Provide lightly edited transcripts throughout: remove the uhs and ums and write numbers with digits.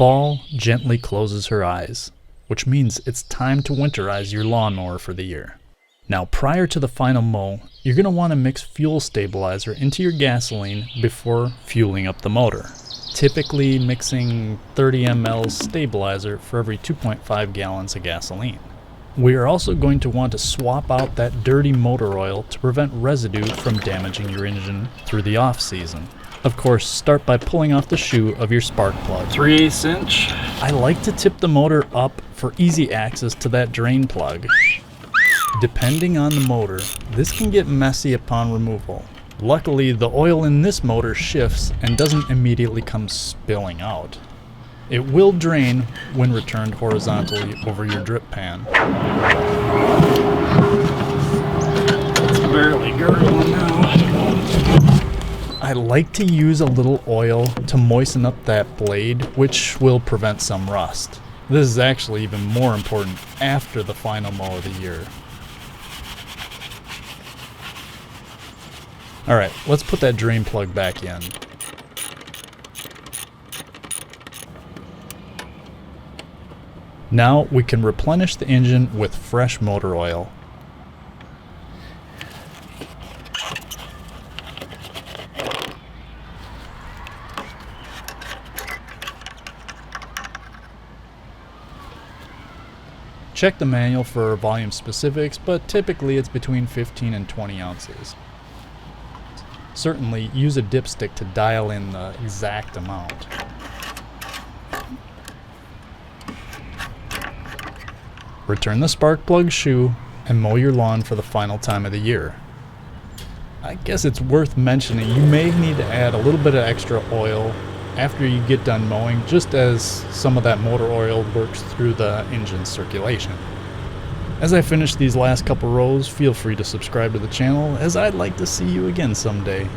Fall gently closes her eyes, which means it's time to winterize your lawnmower for the year. Now, prior to the final mow, you're going to want to mix fuel stabilizer into your gasoline before fueling up the motor. Typically mixing 30 ml stabilizer for every 2.5 gallons of gasoline. We are also going to want to swap out that dirty motor oil to prevent residue from damaging your engine through the off season. Of course, start by pulling off the shoe of your spark plug. 3/8 inch. I like to tip the motor up for easy access to that drain plug. Depending on the motor, this can get messy upon removal. Luckily, the oil in this motor shifts and doesn't immediately come spilling out. It will drain when returned horizontally over your drip pan. It's barely gurgling now. I like to use a little oil to moisten up that blade, which will prevent some rust. This is actually even more important after the final mow of the year. Alright, let's put that drain plug back in. Now we can replenish the engine with fresh motor oil. Check the manual for volume specifics, but typically it's between 15 and 20 ounces. Certainly use a dipstick to dial in the exact amount. Return the spark plug shoe and mow your lawn for the final time of the year. I guess it's worth mentioning you may need to add a little bit of extra oil after you get done mowing, just as some of that motor oil works through the engine circulation. As I finish these last couple rows, feel free to subscribe to the channel, as I'd like to see you again someday.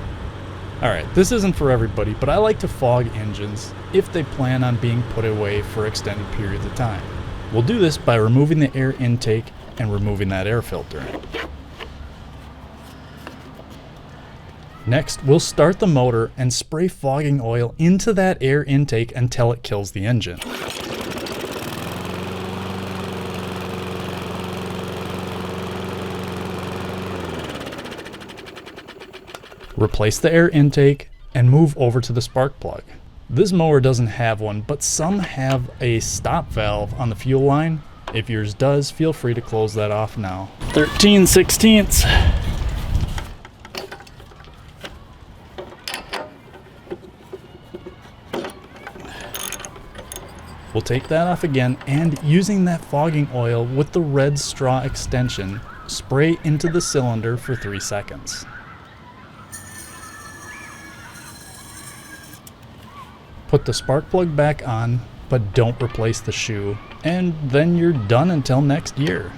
Alright, this isn't for everybody, but I like to fog engines if they plan on being put away for extended periods of time. We'll do this by removing the air intake and removing that air filter. Next, we'll start the motor and spray fogging oil into that air intake until it kills the engine. Replace the air intake and move over to the spark plug. This mower doesn't have one, but some have a stop valve on the fuel line. If yours does, feel free to close that off now. 13/16. We'll take that off again, and using that fogging oil with the red straw extension, spray into the cylinder for 3 seconds. Put the spark plug back on, but don't replace the shoe, and then you're done until next year.